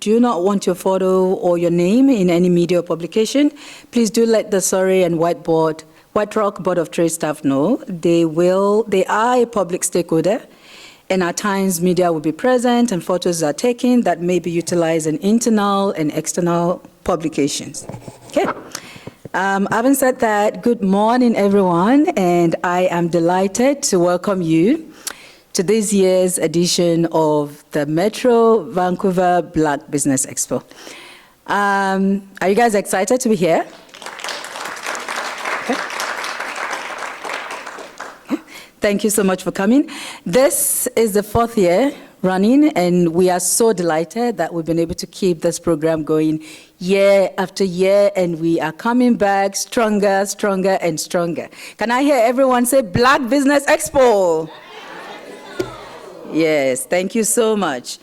do not want your photo or your name in any media or publication, please do let the Surrey and White Rock Board of Trade staff know. They are a public stakeholder, and at times media will be present and photos are taken that may be utilized in internal and external publications. Okay. Having said that, good morning, everyone, and I am delighted to welcome you to this year's edition of the Metro Vancouver Black Business Expo. Are you guys excited to be here? Okay. Thank you so much for coming. This is the 4th year running, and we are so delighted that we've been able to keep this program going year after year, and we are coming back stronger, stronger, and stronger. Can I hear everyone say Black Business Expo? Yes, thank you so much.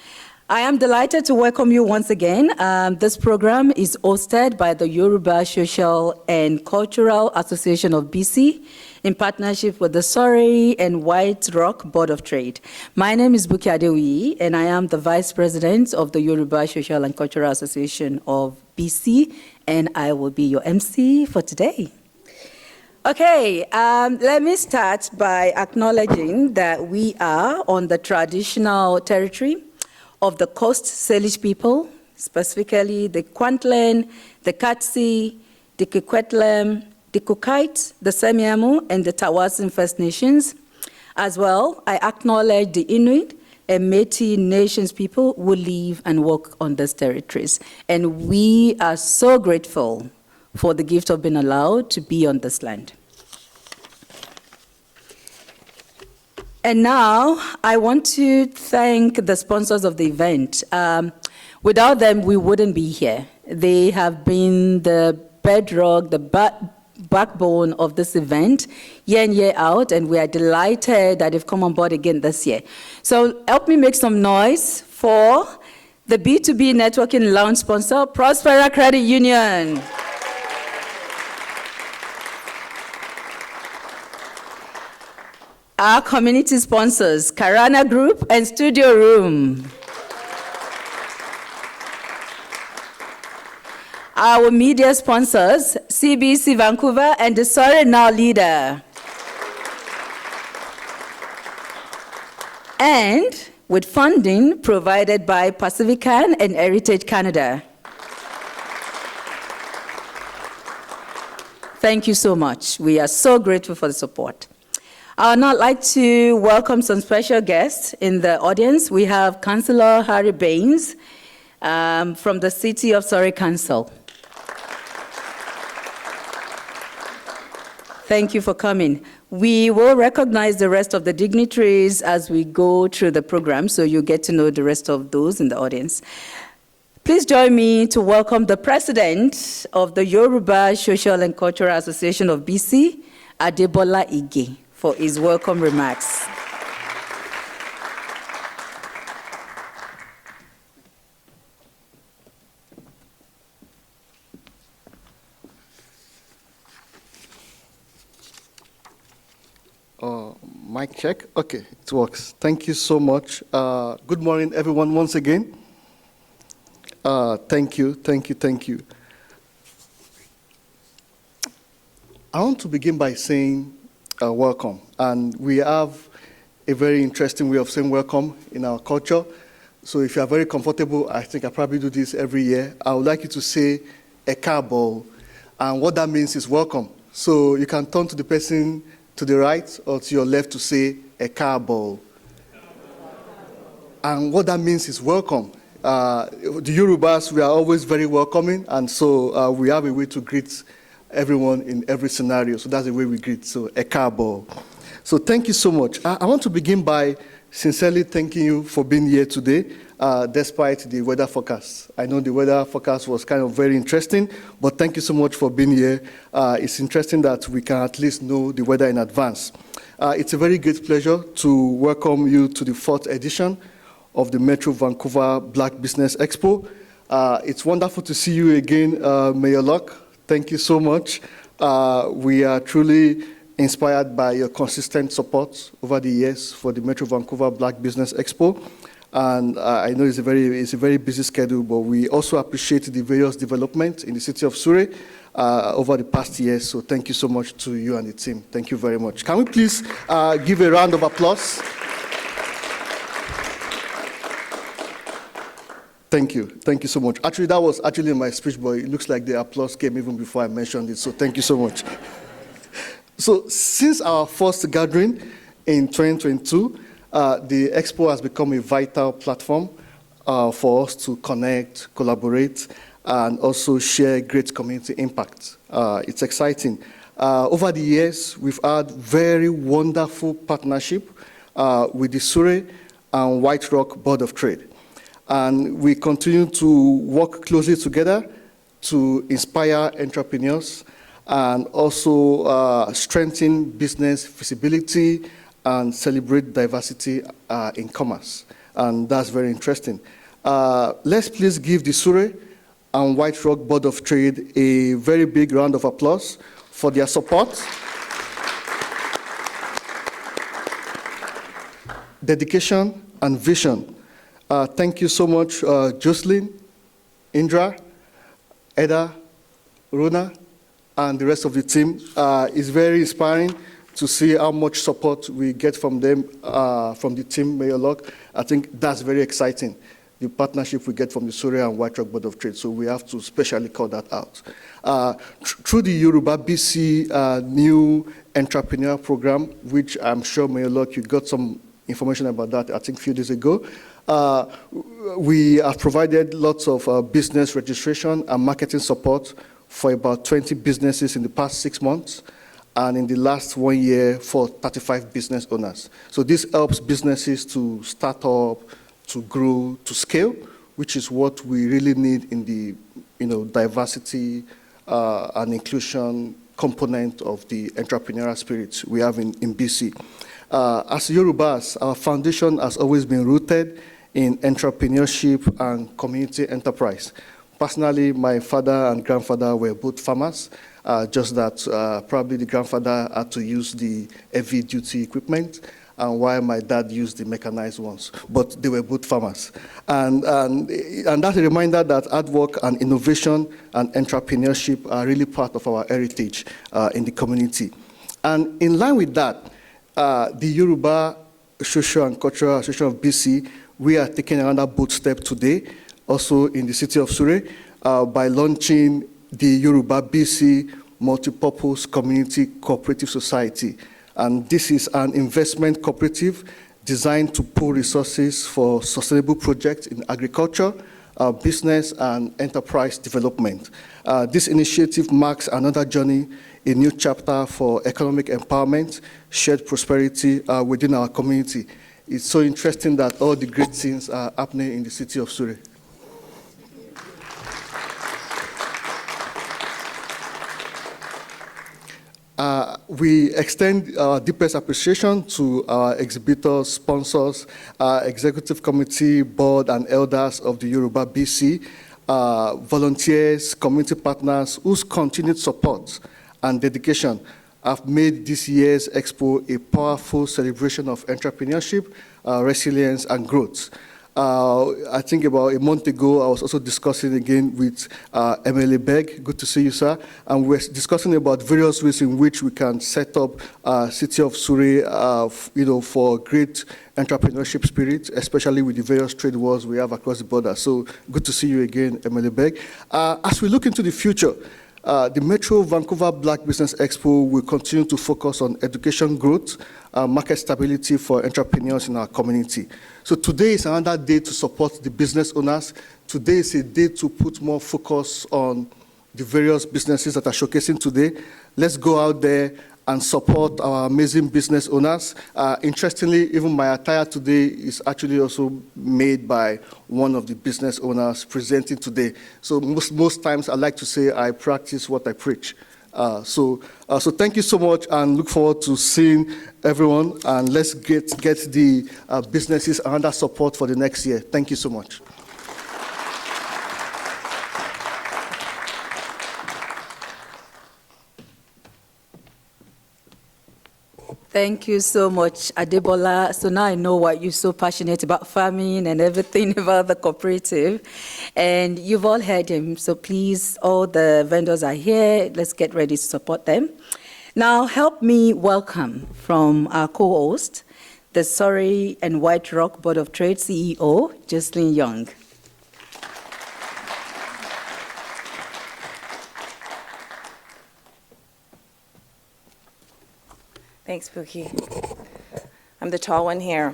I am delighted to welcome you once again. This program is hosted by the Yoruba Social and Cultural Association of BC in partnership with the Surrey and White Rock Board of Trade. My name is Buki Adeoye, and I am the Vice President of the Yoruba Social and Cultural Association of BC, and I will be your MC for today. Okay, let me start by acknowledging that we are on the traditional territory of the Coast Salish people, specifically the Kwantlen, the Katsi, the Kikwetlem, the Kukite, the Semiamu, and the Tawasin First Nations. As well, I acknowledge the Inuit and Métis Nations people who live and work on these territories. And we are so grateful for the gift of being allowed to be on this land. And now, I want to thank the sponsors of the event. Without them, we wouldn't be here. They have been the bedrock, the backbone of this event, year in, year out, and we are delighted that they've come on board again this year. So help me make some noise for the B2B Networking Lounge sponsor, Prospera Credit Union. Our community sponsors, Karana Group and Studio Room. Our media sponsors, CBC Vancouver and the Sorry Now Leader. And with funding provided by Pacifican and Heritage Canada. Thank you so much. We are so grateful for the support. I would now like to welcome some special guests in the audience. We have Councillor Harry Baines from the City of Surrey Council. Thank you for coming. We will recognize the rest of the dignitaries as we go through the program, so you get to know the rest of those in the audience. Please join me to welcome the President of the Yoruba Social and Cultural Association of BC, Adebola Ige, for his welcome remarks. Mic check. Okay, it works. Thank you so much. Good morning, everyone, once again. Thank you. I want to begin by saying welcome. And we have a very interesting way of saying welcome in our culture. So if you are very comfortable, I think I probably do this every year. I would like you to say "e káàbọ̀," and what that means is welcome. So you can turn to the person to the right or to your left to say "e káàbọ̀." And what that means is welcome. The Yorubas, we are always very welcoming, and so we have a way to greet everyone in every scenario. So that's the way we greet. So "e káàbọ̀." So thank you so much. I want to begin by sincerely thanking you for being here today, despite the weather forecast. I know the weather forecast was kind of very interesting, but thank you so much for being here. It's interesting that we can at least know the weather in advance. It's a very great pleasure to welcome you to the 4th edition of the Metro Vancouver Black Business Expo. It's wonderful to see you again, Mayor Locke. Thank you so much. We are truly inspired by your consistent support over the years for the Metro Vancouver Black Business Expo. And I know it's a very busy schedule, but we also appreciate the various developments in the city of Surrey over the past years. So thank you so much to you and the team. Thank you very much. Can we please give a round of applause? Thank you. Thank you so much. Actually, that was actually my speech, but it looks like the applause came even before I mentioned it. So thank you so much. So since our first gathering in 2022, the Expo has become a vital platform for us to connect, collaborate, and also share great community impact. It's exciting. Over the years, we've had very wonderful partnership with the Surrey and White Rock Board of Trade. And we continue to work closely together to inspire entrepreneurs and also strengthen business visibility and celebrate diversity in commerce. And that's very interesting. Let's please give the Surrey and White Rock Board of Trade a very big round of applause for their support, dedication, and vision. Thank you so much, Jocelyn, Indra, Eda, Rona, and the rest of the team. It's very inspiring to see how much support we get from them, from the team, Mayor Locke. I think that's very exciting, the partnership we get from the Surrey and White Rock Board of Trade, so we have to specially call that out. Through the Yoruba BC new entrepreneur program, which I'm sure, Mayor Locke, you got some information about that, I think a few days ago, we have provided lots of business registration and marketing support for about 20 businesses in the past 6 months, and in the last 1 year for 35 business owners. So this helps businesses to start up, to grow, to scale, which is what we really need in the diversity and inclusion component of the entrepreneurial spirit we have in BC. As Yorubas, our foundation has always been rooted in entrepreneurship and community enterprise. Personally, my father and grandfather were both farmers, just that probably the grandfather had to use the heavy-duty equipment, and while my dad used the mechanized ones, but they were both farmers. And that's a reminder that hard work and innovation and entrepreneurship are really part of our heritage in the community. And in line with that, the Yoruba Social and Cultural Association of BC, we are taking another bold step today, also in the city of Surrey, by launching the Yoruba BC Multipurpose Community Cooperative Society. And this is an investment cooperative designed to pool resources for sustainable projects in agriculture, business, and enterprise development. This initiative marks another journey, a new chapter for economic empowerment, shared prosperity within our community. It's so interesting that all the great things are happening in the city of Surrey. We extend our deepest appreciation to our exhibitors, sponsors, executive committee, board, and elders of the Yoruba BC, volunteers, community partners whose continued support and dedication have made this year's Expo a powerful celebration of entrepreneurship, resilience, and growth. I think about a month ago, I was also discussing again with MLA Beg. Good to see you, sir. And we're discussing about various ways in which we can set up City of Surrey, for great entrepreneurship spirit, especially with the various trade wars we have across the border. So good to see you again, MLA Beg. As we look into the future, the Metro Vancouver Black Business Expo will continue to focus on education growth, market stability for entrepreneurs in our community. So today is another day to support the business owners. Today is a day to put more focus on the various businesses that are showcasing today. Let's go out there and support our amazing business owners. Interestingly, even my attire today is actually also made by one of the business owners presenting today. So most times I like to say I practice what I preach. So thank you so much, and look forward to seeing everyone, and let's get the businesses under support for the next year. Thank you so much. Thank you so much, Adebola. So now I know why you're so passionate about farming and everything about the cooperative. And you've all heard him, so please, all the vendors are here. Let's get ready to support them. Now, help me welcome from our co-host, the Surrey and White Rock Board of Trade CEO, Jocelyn Young. Thanks, Buki. I'm the tall one here.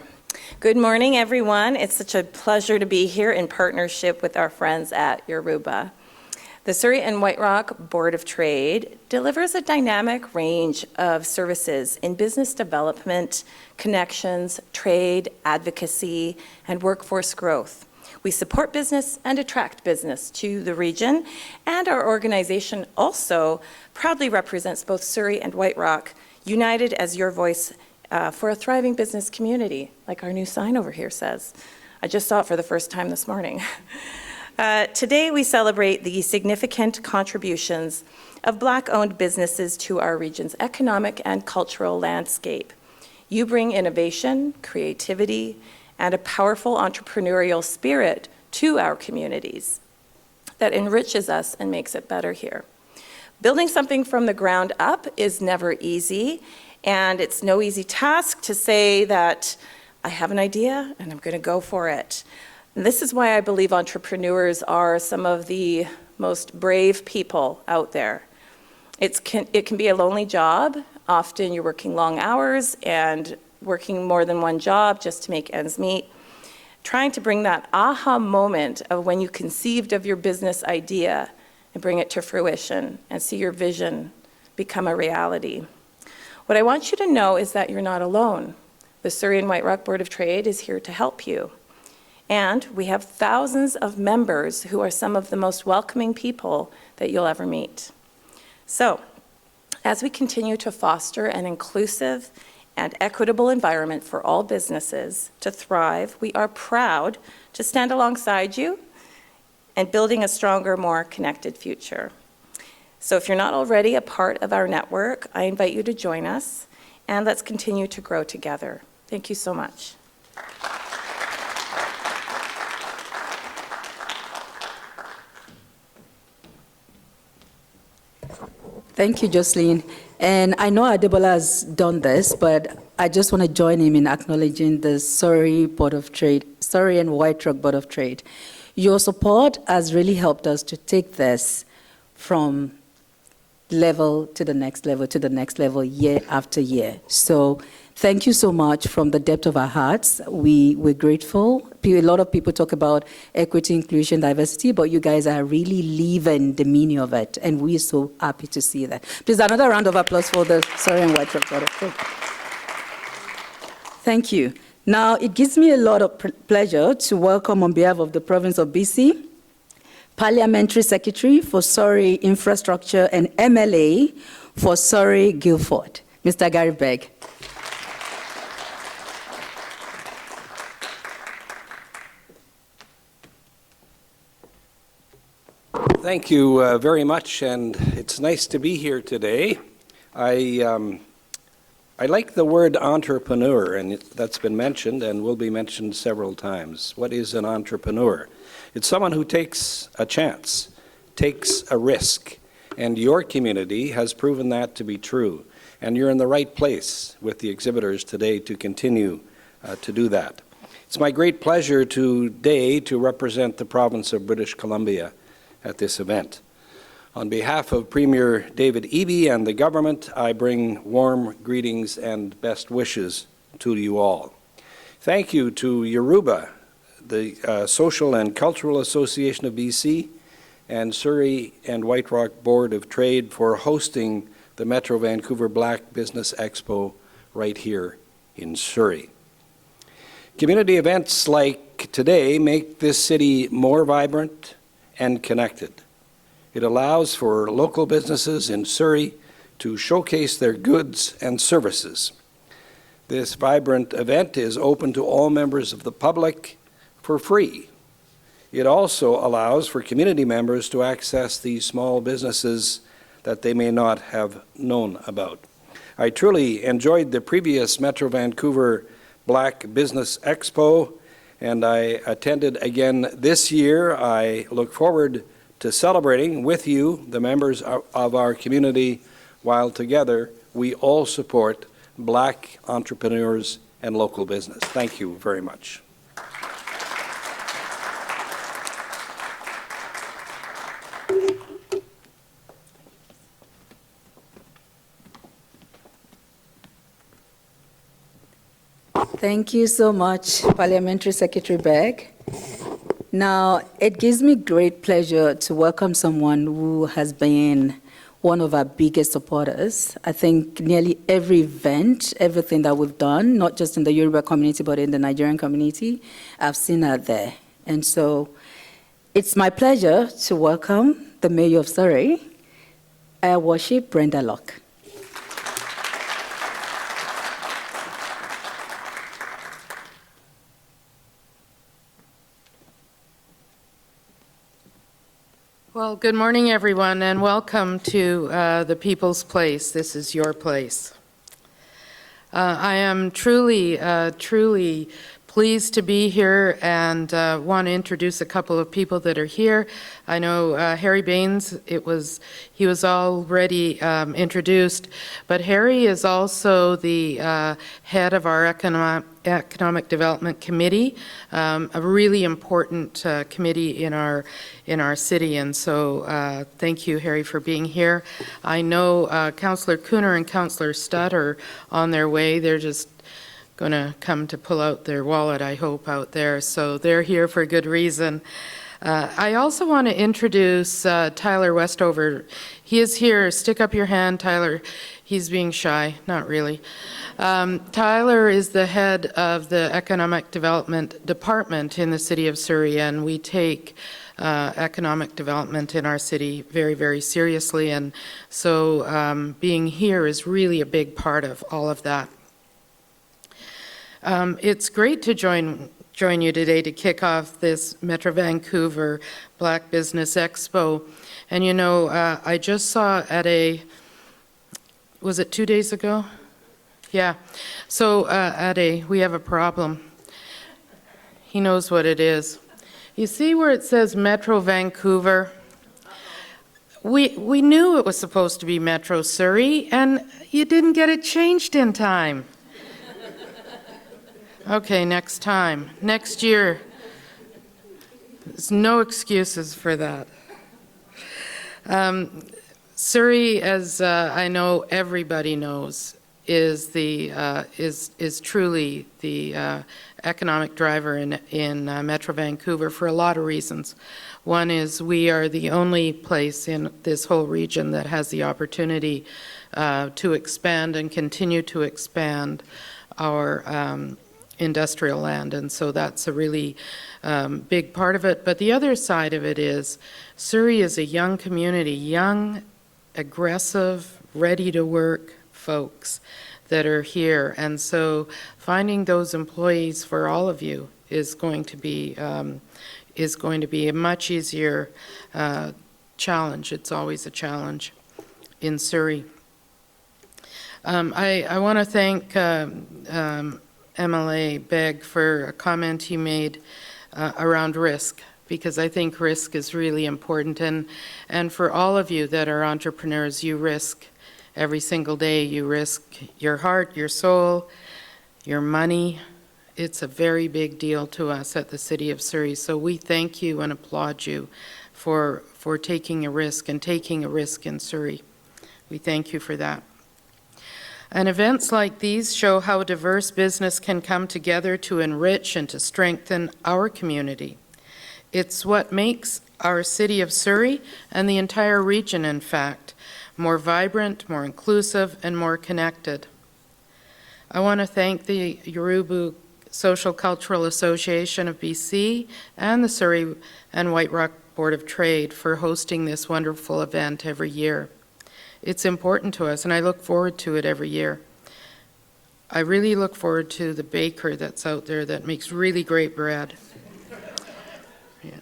Good morning, everyone. It's such a pleasure to be here in partnership with our friends at Yoruba. The Surrey and White Rock Board of Trade delivers a dynamic range of services in business development, connections, trade, advocacy, and workforce growth. We support business and attract business to the region, and our organization also proudly represents both Surrey and White Rock, united as your voice for a thriving business community, like our new sign over here says. I just saw it for the first time this morning. Today we celebrate the significant contributions of Black-owned businesses to our region's economic and cultural landscape. You bring innovation, creativity, and a powerful entrepreneurial spirit to our communities that enriches us and makes it better here. Building something from the ground up is never easy, and it's no easy task to say that I have an idea and I'm going to go for it. And this is why I believe entrepreneurs are some of the most brave people out there. It can be a lonely job. Often you're working long hours and working more than one job just to make ends meet. Trying to bring that aha moment of when you conceived of your business idea and bring it to fruition and see your vision become a reality. What I want you to know is that you're not alone. The Surrey and White Rock Board of Trade is here to help you. And we have thousands of members who are some of the most welcoming people that you'll ever meet. So, as we continue to foster an inclusive and equitable environment for all businesses to thrive, we are proud to stand alongside you and building a stronger, more connected future. So if you're not already a part of our network, I invite you to join us, and let's continue to grow together. Thank you so much. Thank you, Jocelyn. And I know Adebola has done this, but I just want to join him in acknowledging the Surrey Board of Trade, Surrey and White Rock Board of Trade. Your support has really helped us to take this from level to the next level to the next level year after year. So thank you so much from the depth of our hearts. We're grateful. A lot of people talk about equity, inclusion, diversity, but you guys are really living the meaning of it, and we're so happy to see that. Please, another round of applause for the Surrey and White Rock Board of Trade. Thank you. Now, it gives me a lot of pleasure to welcome on behalf of the province of BC, Parliamentary Secretary for Surrey Infrastructure and MLA for Surrey Guildford, Mr. Gary Begg. Thank you very much, and it's nice to be here today. I like the word entrepreneur, and that's been mentioned and will be mentioned several times. What is an entrepreneur? It's someone who takes a chance, takes a risk, and your community has proven that to be true. And you're in the right place with the exhibitors today to continue to do that. It's my great pleasure today to represent the province of British Columbia at this event. On behalf of Premier David Eby and the government, I bring warm greetings and best wishes to you all. Thank you to Yoruba, the Social and Cultural Association of BC, and Surrey and White Rock Board of Trade for hosting the Metro Vancouver Black Business Expo right here in Surrey. Community events like today make this city more vibrant and connected. It allows for local businesses in Surrey to showcase their goods and services. This vibrant event is open to all members of the public for free. It also allows for community members to access these small businesses that they may not have known about. I truly enjoyed the previous Metro Vancouver Black Business Expo, and I attended again this year. I look forward to celebrating with you, the members of our community, while together we all support Black entrepreneurs and local business. Thank you very much. Thank you so much, Parliamentary Secretary Begg. Now, it gives me great pleasure to welcome someone who has been one of our biggest supporters. I think nearly every event, everything that we've done, not just in the Yoruba community, but in the Nigerian community, I've seen her there. And so it's my pleasure to welcome the Mayor of Surrey, Her Worship Brenda Locke. Well, good morning, everyone, and welcome to the People's Place. This is your place. I am truly pleased to be here and want to introduce a couple of people that are here. I know Harry Baines, he was already introduced, but Harry is also the head of our Economic Development Committee, a really important committee in our city, and so thank you, Harry, for being here. I know Councillor Cooner and Councillor Studd are on their way. They're just going to come to pull out their wallet, I hope, out there, so they're here for a good reason. I also want to introduce Tyler Westover. He is here. Stick up your hand, Tyler. He's being shy. Not really. Tyler is the head of the Economic Development Department in the City of Surrey, and we take economic development in our city very, very seriously, and so being here is really a big part of all of that. It's great to join you today to kick off this Metro Vancouver Black Business Expo. And you know, I just saw at was it 2 days ago? Yeah. So we have a problem. He knows what it is. You see where it says Metro Vancouver? We knew it was supposed to be Metro Surrey, and you didn't get it changed in time. Okay, next time. Next year. There's no excuses for that. Surrey, as I know everybody knows, is truly the economic driver in Metro Vancouver for a lot of reasons. One is we are the only place in this whole region that has the opportunity to expand and continue to expand our industrial land, and so that's a really big part of it. But the other side of it is Surrey is a young community, young, aggressive, ready to work folks that are here, and so finding those employees for all of you is going to be a much easier challenge. It's always a challenge in Surrey. I want to thank MLA Begg for a comment he made around risk, because I think risk is really important, and for all of you that are entrepreneurs, you risk every single day. You risk your heart, your soul, your money. It's a very big deal to us at the City of Surrey, so we thank you and applaud you for taking a risk and taking a risk in Surrey. We thank you for that. And events like these show how diverse business can come together to enrich and to strengthen our community. It's what makes our City of Surrey, and the entire region in fact, more vibrant, more inclusive, and more connected. I want to thank the Yoruba Social Cultural Association of BC and the Surrey and White Rock Board of Trade for hosting this wonderful event every year. It's important to us, and I look forward to it every year. I really look forward to the baker that's out there that makes really great bread. Yeah.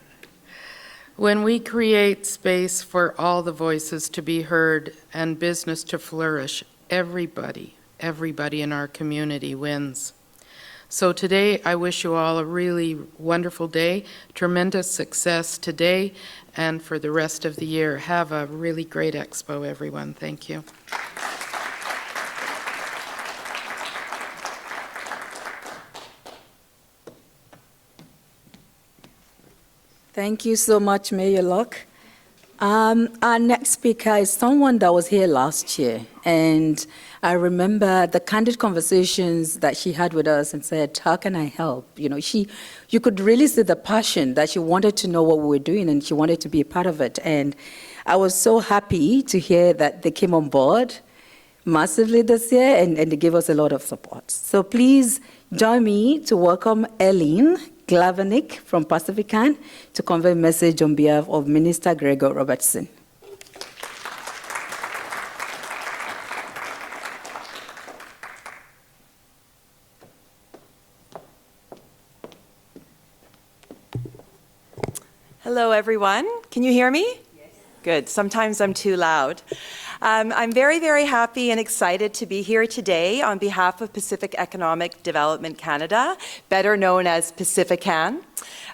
When we create space for all the voices to be heard and business to flourish, everybody in our community wins. So today, I wish you all a really wonderful day, tremendous success today and for the rest of the year. Have a really great expo, everyone. Thank you. Thank you so much, Mayor Locke. Our next speaker is someone that was here last year, and I remember the candid conversations that she had with us and said, how can I help? You know, you could really see the passion that she wanted to know what we were doing and she wanted to be a part of it. And I was so happy to hear that they came on board massively this year and they gave us a lot of support. So please join me to welcome Eileen Glavinick from Pacifican to convey a message on behalf of Minister Gregor Robertson. Hello, everyone. Can you hear me? Yes. Good. Sometimes I'm too loud. I'm very, very happy and excited to be here today on behalf of Pacific Economic Development Canada, better known as Pacifican.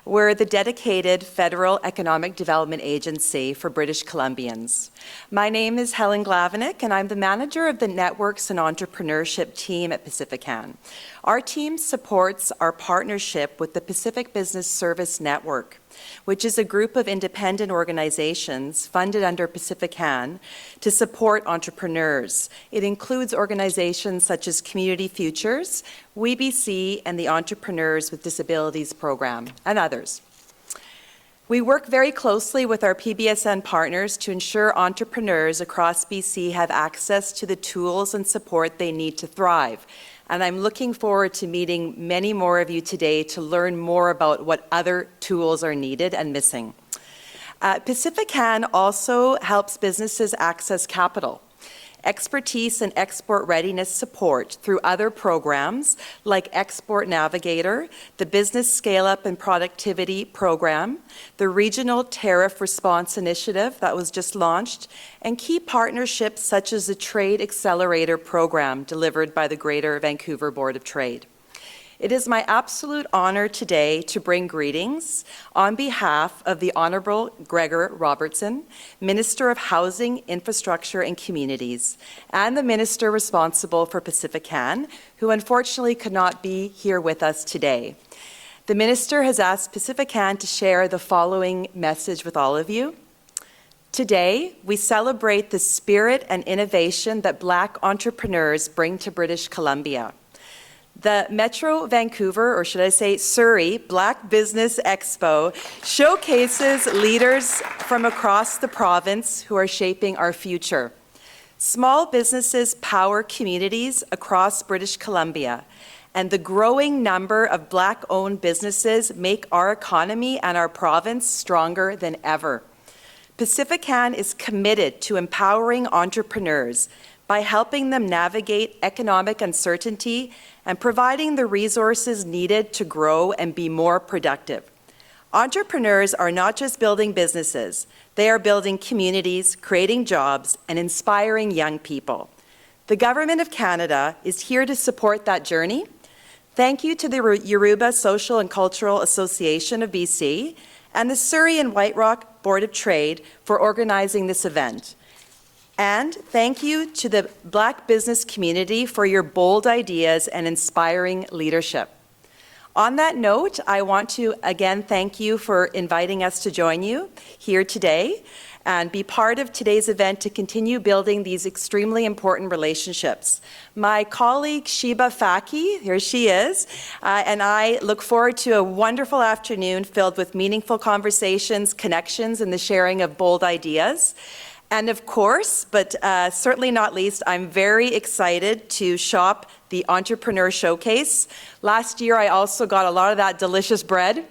We're the dedicated federal economic development agency for British Columbians. My name is Helen Glavinick, and I'm the manager of the Networks and Entrepreneurship team at Pacifican. Our team supports our partnership with the Pacific Business Service Network, which is a group of independent organizations funded under Pacifican to support entrepreneurs. It includes organizations such as Community Futures, WeBC, and the Entrepreneurs with Disabilities Program, and others. We work very closely with our PBSN partners to ensure entrepreneurs across BC have access to the tools and support they need to thrive. And I'm looking forward to meeting many more of you today to learn more about what other tools are needed and missing. Pacifican also helps businesses access capital, expertise and export readiness support through other programs like Export Navigator, the Business Scale-Up and Productivity Program, the Regional Tariff Response Initiative that was just launched, and key partnerships such as the Trade Accelerator Program delivered by the Greater Vancouver Board of Trade. It is my absolute honor today to bring greetings on behalf of the Honourable Gregor Robertson, Minister of Housing, Infrastructure and Communities, and the Minister responsible for Pacifican, who unfortunately could not be here with us today. The Minister has asked Pacifican to share the following message with all of you. Today, we celebrate the spirit and innovation that Black entrepreneurs bring to British Columbia. The Metro Vancouver, or should I say Surrey, Black Business Expo showcases leaders from across the province who are shaping our future. Small businesses power communities across British Columbia, and the growing number of Black-owned businesses make our economy and our province stronger than ever. Pacifican is committed to empowering entrepreneurs by helping them navigate economic uncertainty and providing the resources needed to grow and be more productive. Entrepreneurs are not just building businesses, they are building communities, creating jobs, and inspiring young people. The Government of Canada is here to support that journey. Thank you to the Yoruba Social and Cultural Association of BC and the Surrey and White Rock Board of Trade for organizing this event. And thank you to the Black business community for your bold ideas and inspiring leadership. On that note, I want to again thank you for inviting us to join you here today and be part of today's event to continue building these extremely important relationships. My colleague Sheba Faki, here she is, and I look forward to a wonderful afternoon filled with meaningful conversations, connections, and the sharing of bold ideas. And of course, but certainly not least, I'm very excited to shop the Entrepreneur Showcase. Last year, I also got a lot of that delicious bread,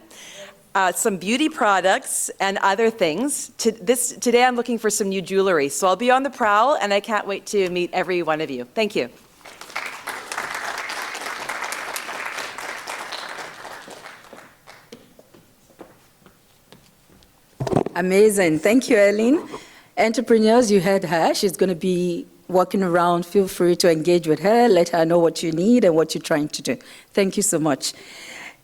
some beauty products, and other things. Today, I'm looking for some new jewelry. So I'll be on the prowl, and I can't wait to meet every one of you. Thank you. Amazing. Thank you, Eileen. Entrepreneurs, you heard her. She's going to be walking around, feel free to engage with her, let her know what you need and what you're trying to do. Thank you so much.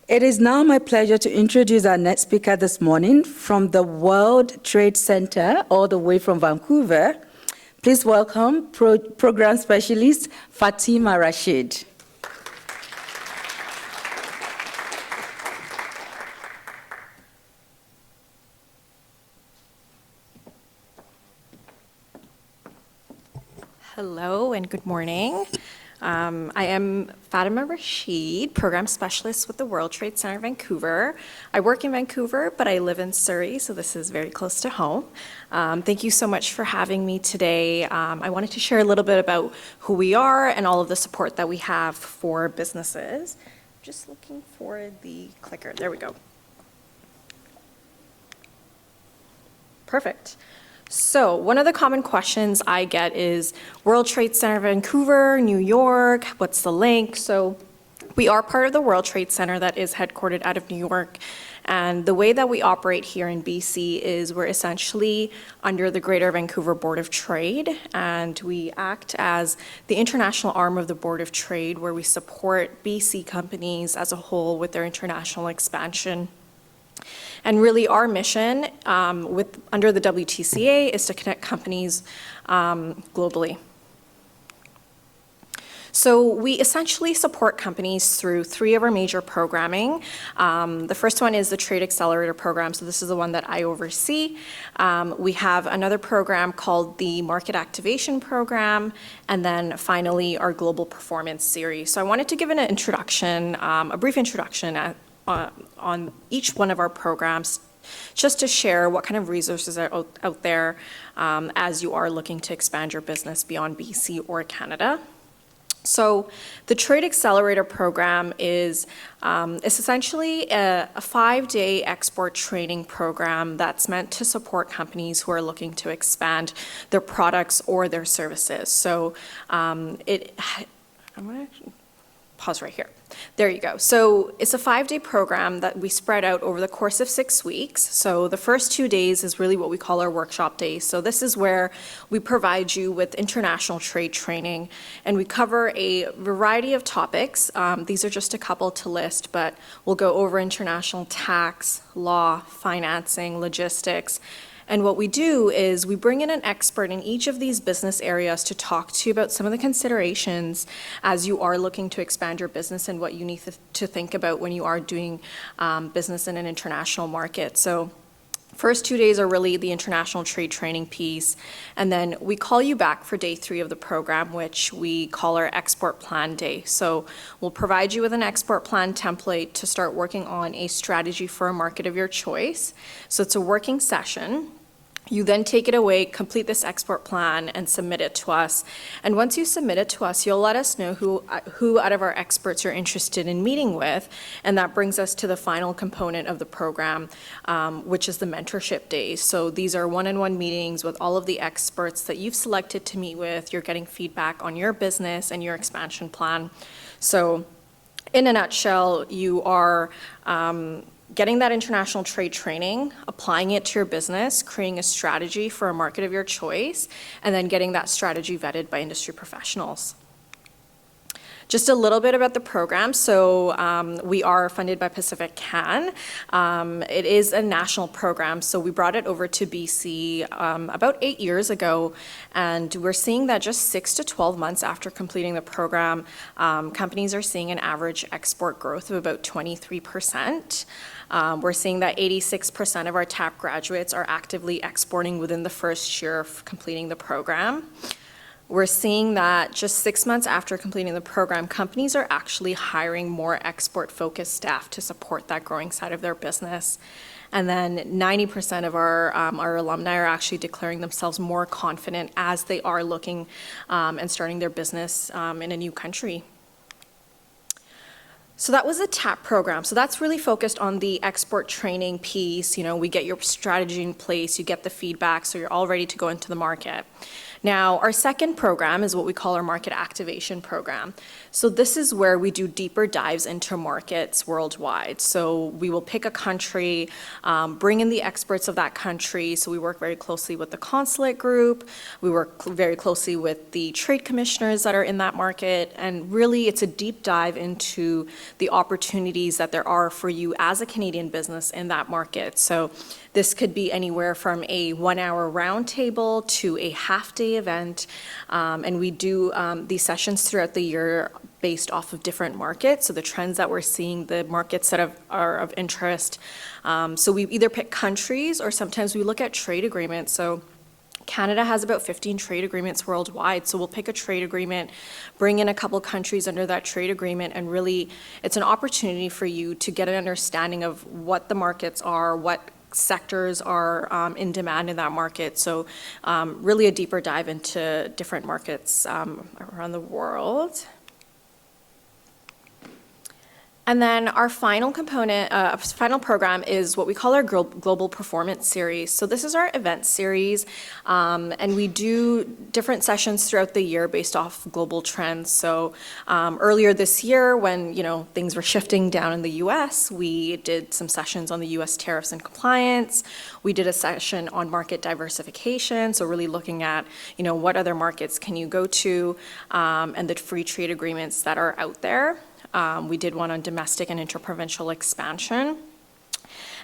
It is now my pleasure to introduce our next speaker this morning from the World Trade Center, all the way from Vancouver. Please welcome Program Specialist Fatima Rashid. Hello and good morning. I am Fatima Rashid, Program Specialist with the World Trade Center Vancouver. I work in Vancouver, but I live in Surrey, so this is very close to home. Thank you so much for having me today. I wanted to share a little bit about who we are and all of the support that we have for businesses. Just looking for the clicker. There we go. Perfect. So one of the common questions I get is World Trade Center Vancouver, New York, what's the link? So we are part of the World Trade Center that is headquartered out of New York. And the way that we operate here in BC is we're essentially under the Greater Vancouver Board of Trade, and we act as the international arm of the Board of Trade, where we support BC companies as a whole with their international expansion. And really our mission under the WTCA is to connect companies globally. So we essentially support companies through 3 of our major programming. The first one is the Trade Accelerator Program, so this is the one that I oversee. We have another program called the Market Activation Program, and then finally our Global Performance Series. So I wanted to give an introduction, a brief introduction on each one of our programs, just to share what kind of resources are out there as you are looking to expand your business beyond BC or Canada. So the Trade Accelerator Program is essentially a 5-day export training program that's meant to support companies who are looking to expand their products or their services. So I'm going to pause right here. There you go. So it's a 5-day program that we spread out over the course of 6 weeks. So the first 2 days is really what we call our workshop days. So this is where we provide you with international trade training, and we cover a variety of topics. These are just a couple to list, but we'll go over international tax, law, financing, logistics. And what we do is we bring in an expert in each of these business areas to talk to you about some of the considerations as you are looking to expand your business and what you need to think about when you are doing business in an international market. So first 2 days are really the international trade training piece. And then we call you back for day 3 of the program, which we call our export plan day. So we'll provide you with an export plan template to start working on a strategy for a market of your choice. So it's a working session. You then take it away, complete this export plan, and submit it to us. And once you submit it to us, you'll let us know who out of our experts you're interested in meeting with, and that brings us to the final component of the program, which is the mentorship days. So these are one-on-one meetings with all of the experts that you've selected to meet with. You're getting feedback on your business and your expansion plan. So in a nutshell, you are getting that international trade training, applying it to your business, creating a strategy for a market of your choice, and then getting that strategy vetted by industry professionals. Just a little bit about the program. So we are funded by Pacific Can. It is a national program, so we brought it over to BC about 8 years ago, and we're seeing that just 6 to 12 months after completing the program, companies are seeing an average export growth of about 23%. We're seeing that 86% of our TAP graduates are actively exporting within the first year of completing the program. We're seeing that just 6 months after completing the program, companies are actually hiring more export-focused staff to support that growing side of their business. And then 90% of our alumni are actually declaring themselves more confident as they are looking and starting their business in a new country. So that was the TAP program. So that's really focused on the export training piece. You know, we get your strategy in place, you get the feedback, so you're all ready to go into the market. Now, our second program is what we call our market activation program. So this is where we do deeper dives into markets worldwide. So we will pick a country, bring in the experts of that country. So we work very closely with the consulate group. We work very closely with the trade commissioners that are in that market. And really, it's a deep dive into the opportunities that there are for you as a Canadian business in that market. So this could be anywhere from a 1-hour roundtable to a half-day event. And we do these sessions throughout the year based off of different markets. So the trends that we're seeing, the markets that are of interest. So we either pick countries or sometimes we look at trade agreements. So Canada has about 15 trade agreements worldwide. So we'll pick a trade agreement, bring in a couple countries under that trade agreement, and really it's an opportunity for you to get an understanding of what the markets are, what sectors are in demand in that market. So really a deeper dive into different markets around the world. And then our final component, final program is what we call our Global Performance Series. So this is our event series, and we do different sessions throughout the year based off global trends. So earlier this year, when things were shifting down in the U.S., we did some sessions on the U.S. tariffs and compliance. We did a session on market diversification, so really looking at what other markets can you go to, and the free trade agreements that are out there. We did one on domestic and interprovincial expansion,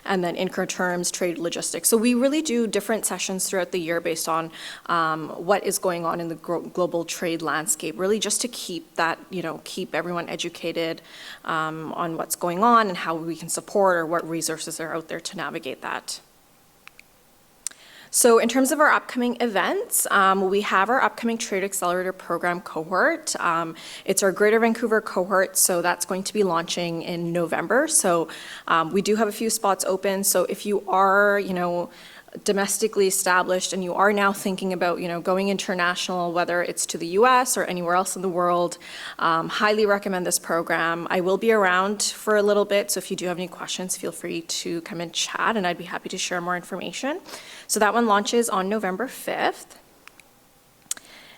and then Incoterms, trade logistics. So we really do different sessions throughout the year based on what is going on in the global trade landscape, really just to keep that, keep everyone educated on what's going on and how we can support or what resources are out there to navigate that. So in terms of our upcoming events, we have our upcoming Trade Accelerator Program cohort. It's our Greater Vancouver cohort, so that's going to be launching in November. So we do have a few spots open. So if you are, domestically established and you are now thinking about, going international, whether it's to the US or anywhere else in the world, highly recommend this program. I will be around for a little bit, so if you do have any questions, feel free to come and chat, and I'd be happy to share more information. So that one launches on November 5th.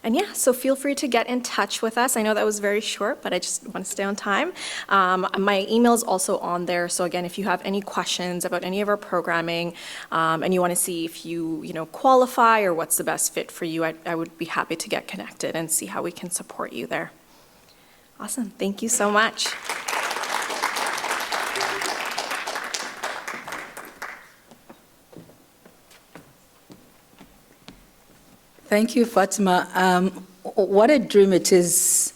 And yeah, so feel free to get in touch with us. I know that was very short, but I just want to stay on time. My email is also on there. So again, if you have any questions about any of our programming, and you want to see if you qualify or what's the best fit for you, I would be happy to get connected and see how we can support you there. Awesome. Thank you so much. Thank you, Fatima. What a dream it is.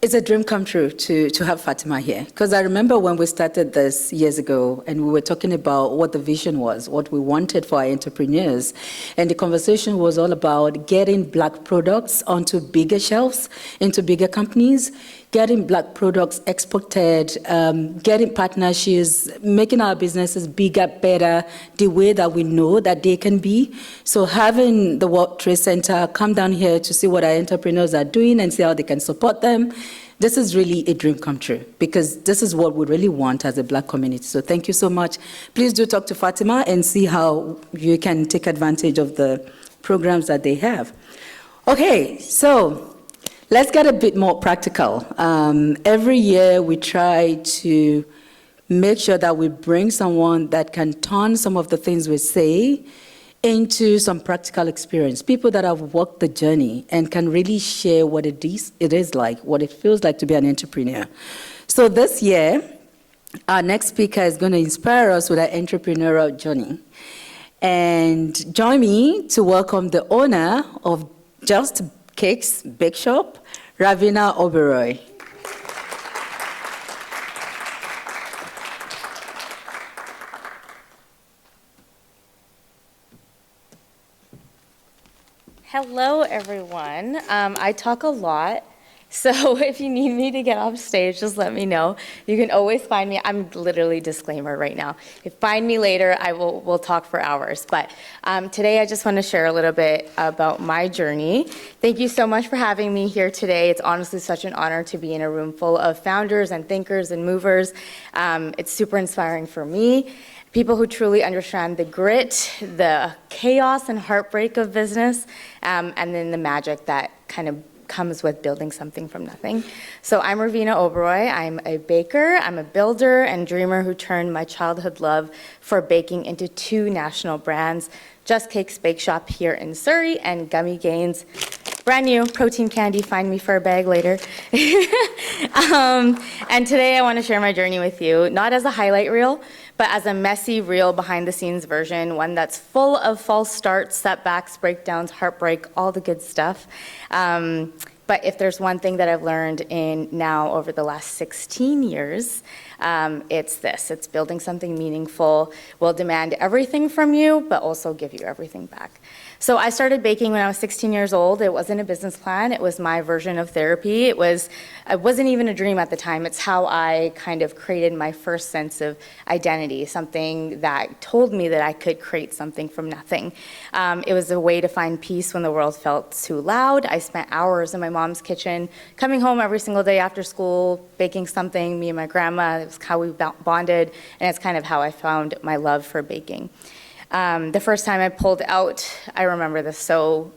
It's a dream come true to have Fatima here. Because I remember when we started this years ago and we were talking about what the vision was, what we wanted for our entrepreneurs. And the conversation was all about getting Black products onto bigger shelves, into bigger companies, getting Black products exported, getting partnerships, making our businesses bigger, better, the way that we know that they can be. So having the World Trade Center come down here to see what our entrepreneurs are doing and see how they can support them, this is really a dream come true, because this is what we really want as a Black community. So thank you so much. Please do talk to Fatima and see how you can take advantage of the programs that they have. Okay, so let's get a bit more practical. Every year we try to make sure that we bring someone that can turn some of the things we say into some practical experience, people that have walked the journey and can really share what it is like, what it feels like to be an entrepreneur. So this year, our next speaker is going to inspire us with our entrepreneurial journey. And join me to welcome the owner of Just Cakes Bake Shop, Ravina Oberoi. Hello, everyone. I talk a lot, so if you need me to get off stage, just let me know. You can always find me. I'm literally disclaimer right now. If you find me later, we'll talk for hours. But today, I just want to share a little bit about my journey. Thank you so much for having me here today. It's honestly such an honor to be in a room full of founders and thinkers and movers. It's super inspiring for me. people who truly understand the grit, the chaos and heartbreak of business, and then the magic that kind of comes with building something from nothing. So I'm Ravina Oberoi. I'm a baker, I'm a builder and dreamer who turned my childhood love for baking into 2 national brands, Just Cakes Bake Shop here in Surrey and Gummy Gains, brand new protein candy. Find me for a bag later. And today I want to share my journey with you, not as a highlight reel, but as a messy, real, behind-the-scenes version, one that's full of false starts, setbacks, breakdowns, heartbreak, all the good stuff. But if there's one thing that I've learned in now over the last 16 years, it's this. It's building something meaningful will demand everything from you, but also give you everything back. So I started baking when I was 16 years old. It wasn't a business plan. It was my version of therapy. It wasn't even a dream at the time. It's how I kind of created my first sense of identity, something that told me that I could create something from nothing. It was a way to find peace when the world felt too loud. I spent hours in my mom's kitchen, coming home every single day after school, baking something, me and my grandma. It was how we bonded, and it's kind of how I found my love for baking. The first time I pulled out, I remember this so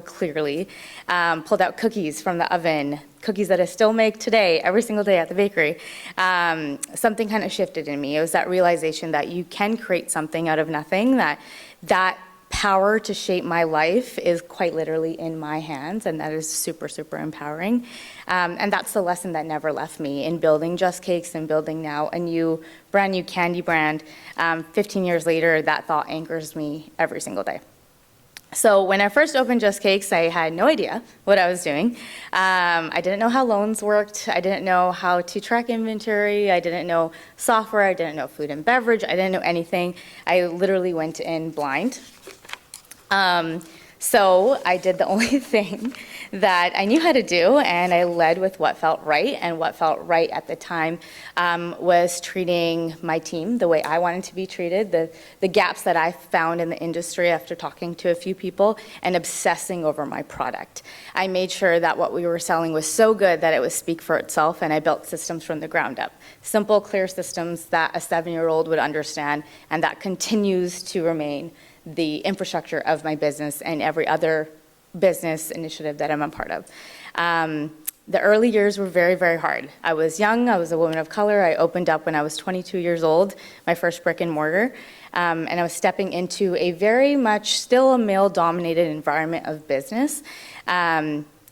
clearly, pulled out cookies from the oven, cookies that I still make today, every single day at the bakery. Something kind of shifted in me. It was that realization that you can create something out of nothing, that power to shape my life is quite literally in my hands, and that is super, super empowering. And that's the lesson that never left me in building Just Cakes and building now a brand new candy brand. 15 years later, that thought anchors me every single day. So when I first opened Just Cakes, I had no idea what I was doing. I didn't know how loans worked. I didn't know how to track inventory. I didn't know software. I didn't know food and beverage. I didn't know anything. I literally went in blind. So I did the only thing that I knew how to do, and I led with what felt right, and what felt right at the time was treating my team the way I wanted to be treated, the gaps that I found in the industry after talking to a few people, and obsessing over my product. I made sure that what we were selling was so good that it would speak for itself, and I built systems from the ground up. Simple, clear systems that a 7-year-old would understand, and that continues to remain the infrastructure of my business and every other business initiative that I'm a part of. The early years were very, very hard. I was young, I was a woman of color. I opened up when I was 22 years old, my first brick and mortar, and I was stepping into a very much still a male-dominated environment of business.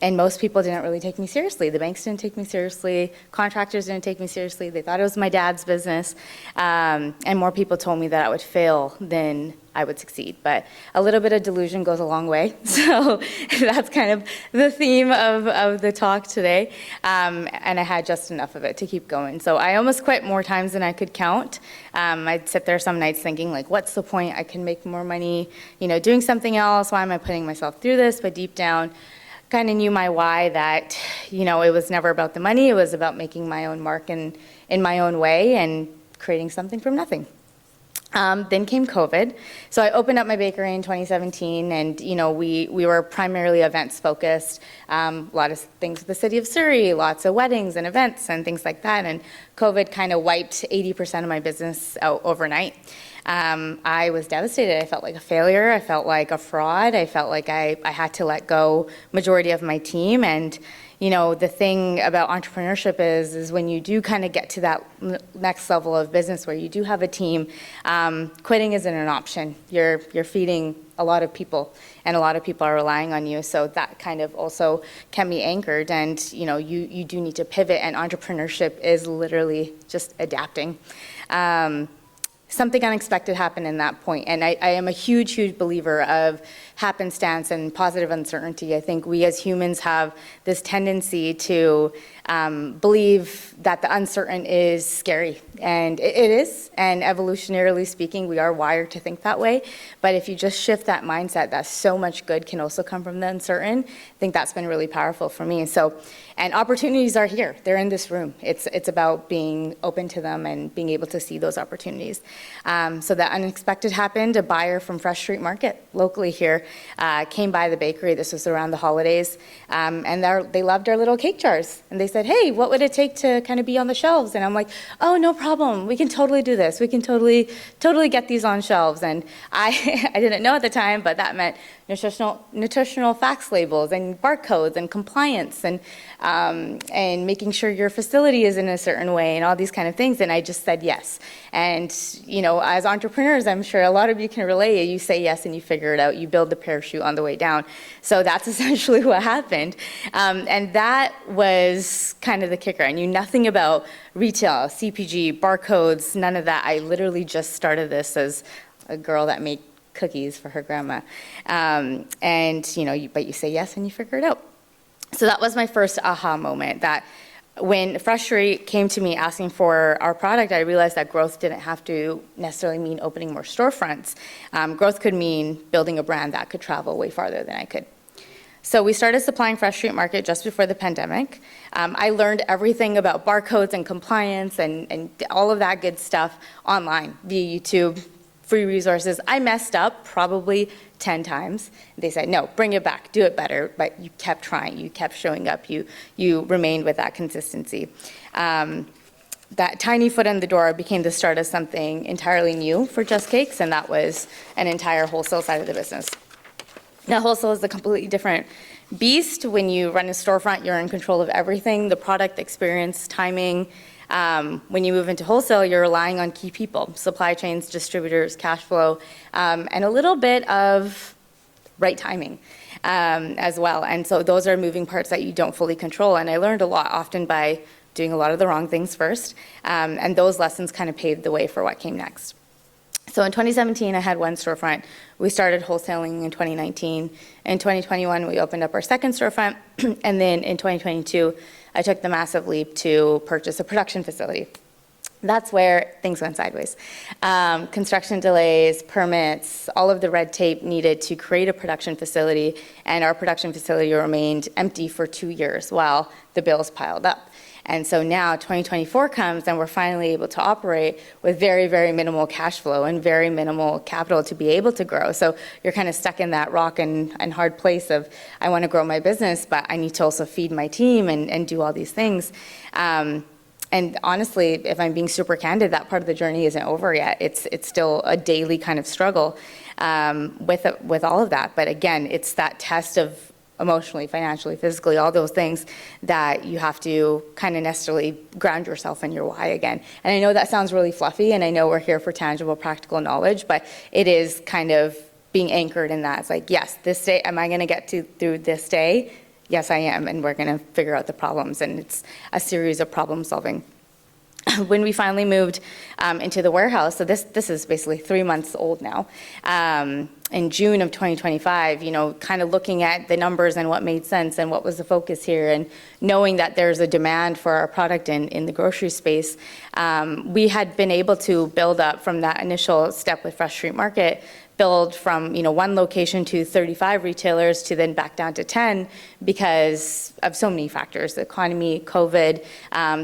And most people didn't really take me seriously. The banks didn't take me seriously. Contractors didn't take me seriously. They thought it was my dad's business. And more people told me that I would fail than I would succeed. But a little bit of delusion goes a long way. So that's kind of the theme of the talk today. And I had just enough of it to keep going. So I almost quit more times than I could count. I'd sit there some nights thinking, like, what's the point? I can make more money, doing something else. Why am I putting myself through this? But deep down, kind of knew my why, that, it was never about the money. It was about making my own mark in my own way and creating something from nothing. Then came COVID. So I opened up my bakery in 2017, and, we were primarily events focused. A lot of things with the city of Surrey, lots of weddings and events and things like that. And COVID kind of wiped 80% of my business out overnight. I was devastated. I felt like a failure. I felt like a fraud. I felt like I had to let go majority of my team. And, the thing about entrepreneurship is when you do kind of get to that next level of business where you do have a team, quitting isn't an option. You're feeding a lot of people, and a lot of people are relying on you. So that kind of also can be anchored, and, you do need to pivot, and entrepreneurship is literally just adapting. Something unexpected happened in that point, and I am a huge, huge believer of happenstance and positive uncertainty. I think we as humans have this tendency to believe that the uncertain is scary, and it is, and evolutionarily speaking, we are wired to think that way. But if you just shift that mindset, that so much good can also come from the uncertain, I think that's been really powerful for me. And opportunities are here. They're in this room. It's about being open to them and being able to see those opportunities. So that unexpected happened. A buyer from Fresh Street Market locally here came by the bakery. This was around the holidays. And they loved our little cake jars. And they said, hey, what would it take to kind of be on the shelves? And I'm like, oh, no problem. We can totally do this. We can totally get these on shelves. And I didn't know at the time, but that meant nutritional facts labels and barcodes and compliance and making sure your facility is in a certain way and all these kind of things. And I just said yes. And, you know, as entrepreneurs, I'm sure a lot of you can relate. You say yes and you figure it out. You build the parachute on the way down. So that's essentially what happened. And that was kind of the kicker. I knew nothing about retail, CPG, barcodes, none of that. I literally just started this as a girl that made cookies for her grandma. And, you know, but you say yes and you figure it out. So that was my first aha moment, that when Fresh Street came to me asking for our product, I realized that growth didn't have to necessarily mean opening more storefronts. Growth could mean building a brand that could travel way farther than I could. So we started supplying Fresh Street Market just before the pandemic. I learned everything about barcodes and compliance and all of that good stuff online via YouTube, free resources. I messed up probably 10 times. They said, no, bring it back, do it better. But you kept trying, you kept showing up, you remained with that consistency. That tiny foot in the door became the start of something entirely new for Just Cakes, and that was an entire wholesale side of the business. Now, wholesale is a completely different beast. When you run a storefront, you're in control of everything, the product experience, timing. When you move into wholesale, you're relying on key people, supply chains, distributors, cash flow, and a little bit of right timing as well. And so those are moving parts that you don't fully control. And I learned a lot, often by doing a lot of the wrong things first. And those lessons kind of paved the way for what came next. So in 2017, I had one storefront. We started wholesaling in 2019. In 2021, we opened up our second storefront. And then in 2022, I took the massive leap to purchase a production facility. That's where things went sideways. Construction delays, permits, all of the red tape needed to create a production facility, and our production facility remained empty for 2 years while the bills piled up. And so now 2024 comes and we're finally able to operate with very, very minimal cash flow and very minimal capital to be able to grow. So you're kind of stuck in that rock and hard place of, I want to grow my business, but I need to also feed my team and do all these things. And honestly, if I'm being super candid, that part of the journey isn't over yet. It's still a daily kind of struggle with all of that. But again, it's that test of emotionally, financially, physically, all those things that you have to kind of necessarily ground yourself in your why again. And I know that sounds really fluffy, and I know we're here for tangible, practical knowledge, but it is kind of being anchored in that. It's like, yes, this day, am I going to get through this day? Yes, I am, and we're going to figure out the problems, and it's a series of problem solving. When we finally moved into the warehouse, so this is basically 3 months old now, in June of 2025, you know, kind of looking at the numbers and what made sense and what was the focus here, and knowing that there's a demand for our product in the grocery space, we had been able to build up from that initial step with Fresh Street Market, build from, you know, one location to 35 retailers to then back down to 10 because of so many factors, the economy, COVID,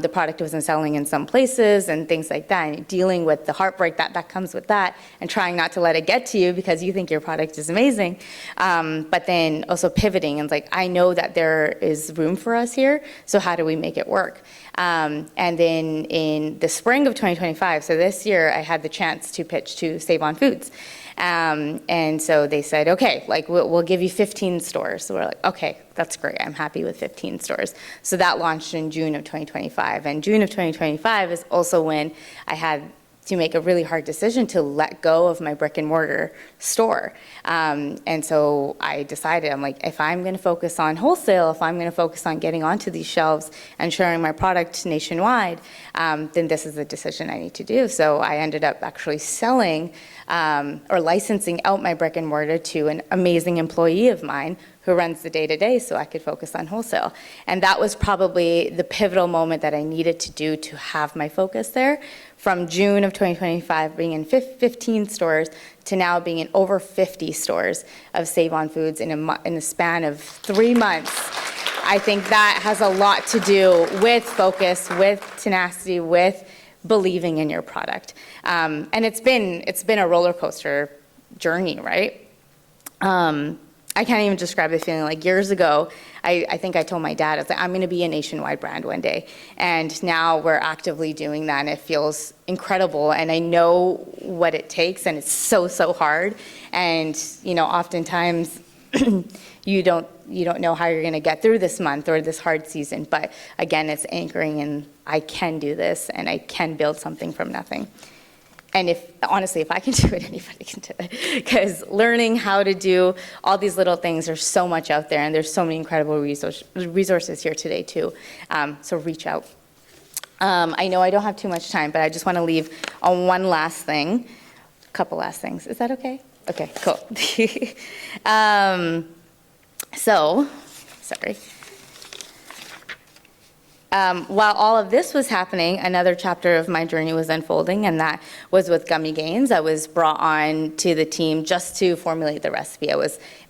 the product wasn't selling in some places and things like that, and dealing with the heartbreak that comes with that, and trying not to let it get to you because you think your product is amazing. But then also pivoting and like, I know that there is room for us here, so how do we make it work? And then in the spring of 2025, so this year, I had the chance to pitch to Save On Foods. And so they said, okay, like we'll give you 15 stores. So we're like, okay, that's great. I'm happy with 15 stores. So that launched in June of 2025. And June of 2025 is also when I had to make a really hard decision to let go of my brick and mortar store. And so I decided, I'm like, if I'm going to focus on wholesale, if I'm going to focus on getting onto these shelves and sharing my product nationwide, then this is the decision I need to do. So I ended up actually selling or licensing out my brick and mortar to an amazing employee of mine who runs the day-to-day, so I could focus on wholesale. And that was probably the pivotal moment that I needed to do to have my focus there. From June of 2025 being in 15 stores to now being in over 50 stores of Save On Foods in a span of 3 months. I think that has a lot to do with focus, with tenacity, with believing in your product. And it's been a roller coaster journey, right? I can't even describe the feeling. Like years ago, I think I told my dad, I was like, I'm going to be a nationwide brand one day. And now we're actively doing that, and it feels incredible. And I know what it takes, and it's so, so hard. And, oftentimes you don't know how you're going to get through this month or this hard season. But again, it's anchoring in, I can do this, and I can build something from nothing. And honestly, if I can do it, anybody can do it. Because learning how to do all these little things, there's so much out there, and there's so many incredible resources here today, too. So reach out. I know I don't have too much time, but I just want to leave on one last thing. A couple last things. Is that okay? Okay, cool. Sorry. While all of this was happening, another chapter of my journey was unfolding, and that was with Gummy Gains. I was brought on to the team just to formulate the recipe.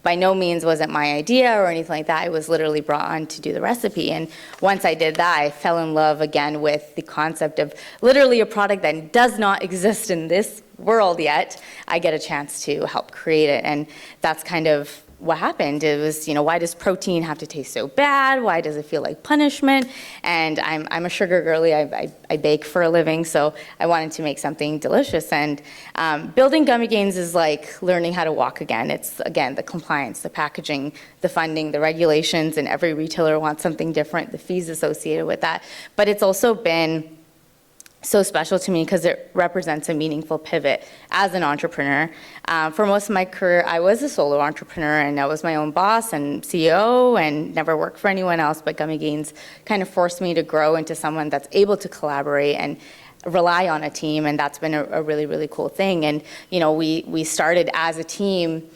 By no means wasn't my idea or anything like that. I was literally brought on to do the recipe. And once I did that, I fell in love again with the concept of literally a product that does not exist in this world yet. I get a chance to help create it, and that's kind of what happened. It was, why does protein have to taste so bad? Why does it feel like punishment? And I'm a sugar girly. I bake for a living, so I wanted to make something delicious. And building Gummy Gains is like learning how to walk again. It's, again, the compliance, the packaging, the funding, the regulations, and every retailer wants something different, the fees associated with that. But it's also been so special to me because it represents a meaningful pivot as an entrepreneur. For most of my career, I was a solo entrepreneur, and I was my own boss and CEO and never worked for anyone else, but Gummy Gains kind of forced me to grow into someone that's able to collaborate and rely on a team, and that's been a really, really cool thing. And, we started as a team.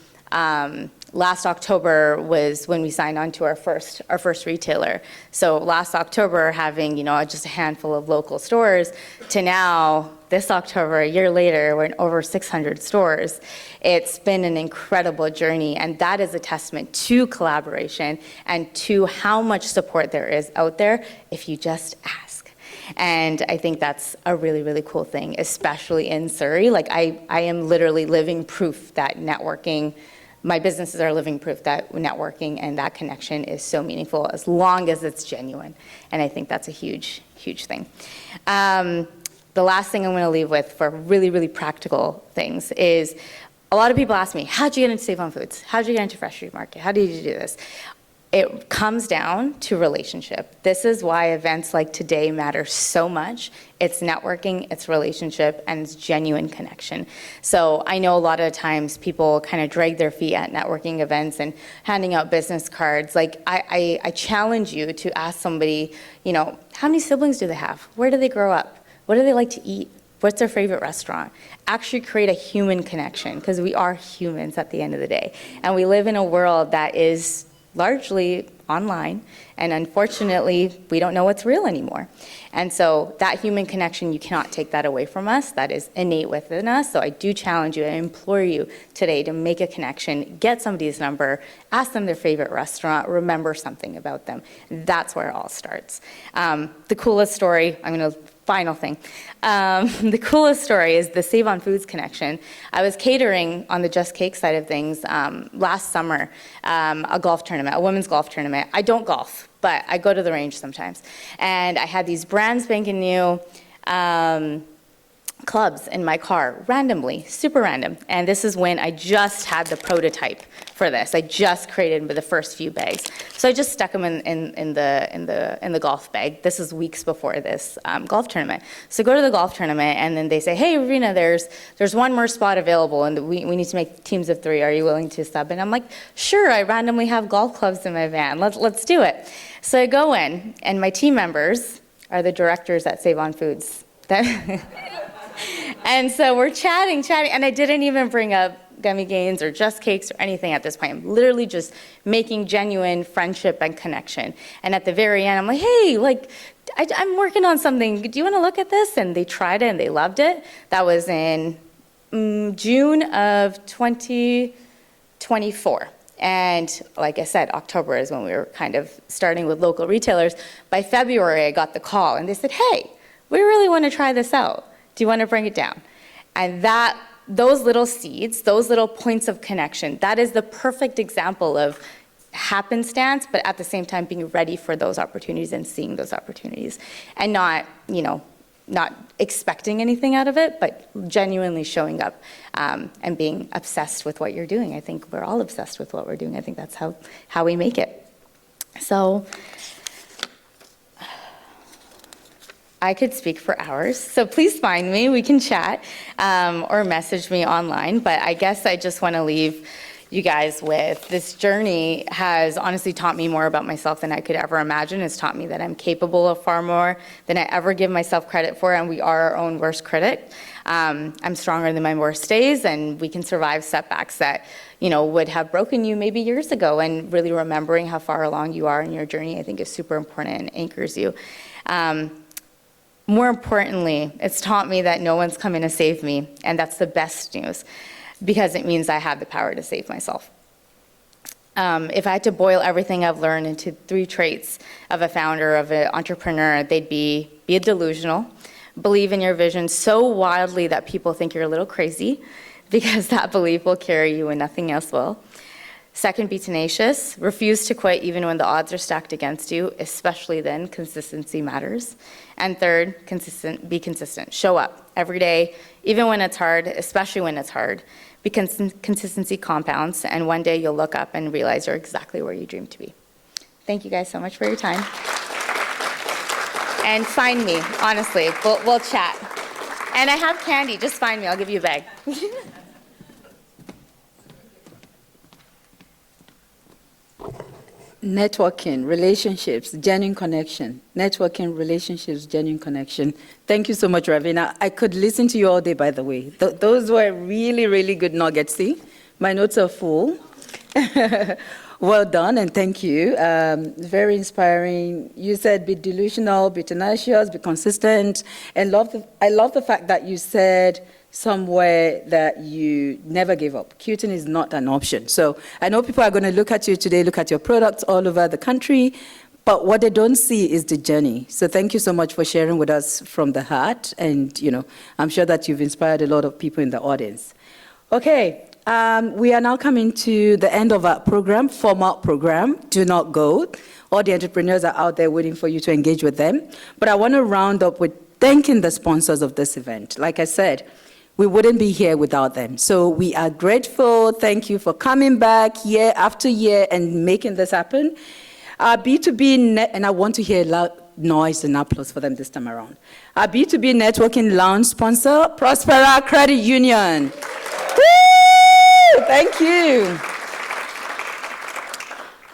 Last October was when we signed on to our first retailer. So last October, having just a handful of local stores, to now this October, a year later, we're in over 600 stores. It's been an incredible journey, and that is a testament to collaboration and to how much support there is out there if you just ask. And I think that's a really, really cool thing, especially in Surrey. Like I am literally living proof that networking. My businesses are living proof that networking and that connection is so meaningful as long as it's genuine. And I think that's a huge, huge thing. The last thing I'm going to leave with for really, really practical things is a lot of people ask me, how'd you get into Save on Foods? How'd you get into Fresh Food Market? How did you do this? It comes down to relationship. This is why events like today matter so much. It's networking, it's relationship, and it's genuine connection. So I know a lot of times people kind of drag their feet at networking events and handing out business cards. Like I challenge you to ask somebody, how many siblings do they have? Where do they grow up? What do they like to eat? What's their favorite restaurant? Actually create a human connection, because we are humans at the end of the day. And we live in a world that is largely online, and unfortunately, we don't know what's real anymore. And so that human connection, you cannot take that away from us. That is innate within us. So I do challenge you, I implore you today to make a connection, get somebody's number, ask them their favorite restaurant, remember something about them. That's where it all starts. The coolest story, final thing. The coolest story is the Save on Foods connection. I was catering on the Just Cake side of things last summer, a golf tournament, a women's golf tournament. I don't golf, but I go to the range sometimes. And I had these brand spanking new clubs in my car, randomly, super random. And this is when I just had the prototype for this. I just created the first few bags. So I just stuck them in the golf bag. This is weeks before this golf tournament. So go to the golf tournament, and then they say, hey, Rena, there's one more spot available, and we need to make teams of 3. Are you willing to sub? And I'm like, sure, I randomly have golf clubs in my van. Let's do it. So I go in, and my team members are the directors at Save on Foods. And so we're chatting, and I didn't even bring up Gummy Gains or Just Cakes or anything at this point. I'm literally just making genuine friendship and connection. And at the very end, I'm like, hey, I'm working on something. Do you want to look at this? And they tried it, and they loved it. That was in June of 2024. And like I said, October is when we were kind of starting with local retailers. By February, I got the call, and they said, hey, we really want to try this out. Do you want to bring it down? And those little seeds, those little points of connection, that is the perfect example of happenstance, but at the same time being ready for those opportunities and seeing those opportunities, and not, not expecting anything out of it, but genuinely showing up and being obsessed with what you're doing. I think we're all obsessed with what we're doing. I think that's how we make it. So I could speak for hours, so please find me. We can chat or message me online, but I guess I just want to leave you guys with this journey has honestly taught me more about myself than I could ever imagine. It's taught me that I'm capable of far more than I ever give myself credit for, and we are our own worst critic. I'm stronger than my worst days, and we can survive setbacks that would have broken you maybe years ago, and really remembering how far along you are in your journey, I think, is super important and anchors you. More importantly, it's taught me that no one's coming to save me, and that's the best news, because it means I have the power to save myself. If I had to boil everything I've learned into 3 traits of a founder, of an entrepreneur, they'd be delusional, believe in your vision so wildly that people think you're a little crazy, because that belief will carry you and nothing else will. Second, be tenacious. Refuse to quit even when the odds are stacked against you, especially then. Consistency matters. And third, be consistent. Show up every day, even when it's hard, especially when it's hard. Because consistency compounds, and one day you'll look up and realize you're exactly where you dreamed to be. Thank you guys so much for your time. And find me, honestly. We'll chat. And I have candy. Just find me. I'll give you a bag. Networking, relationships, genuine connection. Networking, relationships, genuine connection. Thank you so much, Ravina. I could listen to you all day, by the way. Those were really, really good nuggets. See, my notes are full. Well done, and thank you. Very inspiring. You said be delusional, be tenacious, be consistent, and I love the fact that you said somewhere that you never give up. Quitting is not an option. So I know people are going to look at you today, look at your products all over the country, but what they don't see is the journey. So thank you so much for sharing with us from the heart, and I'm sure that you've inspired a lot of people in the audience. Okay, we are now coming to the end of our program, formal program. Do not go. All the entrepreneurs are out there waiting for you to engage with them. But I want to round up with thanking the sponsors of this event. Like I said, we wouldn't be here without them. So we are grateful. Thank you for coming back year after year and making this happen. Our B2B and I want to hear loud noise and applause for them this time around. Our B2B networking lounge sponsor, Prospera Credit Union. Woo! Thank you.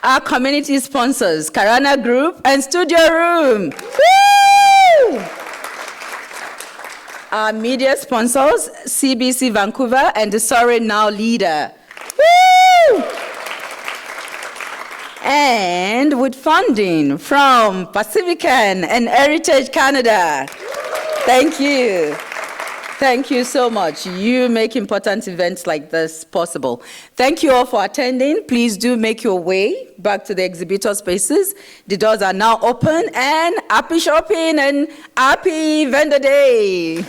Our community sponsors, Karana Group and Studio Room. Woo! Our media sponsors, CBC Vancouver and the Sorry Now Leader. Woo! And with funding from Pacifican and Heritage Canada. Thank you. Thank you so much. You make important events like this possible. Thank you all for attending. Please do make your way back to the exhibitor spaces. The doors are now open, and happy shopping and happy vendor day.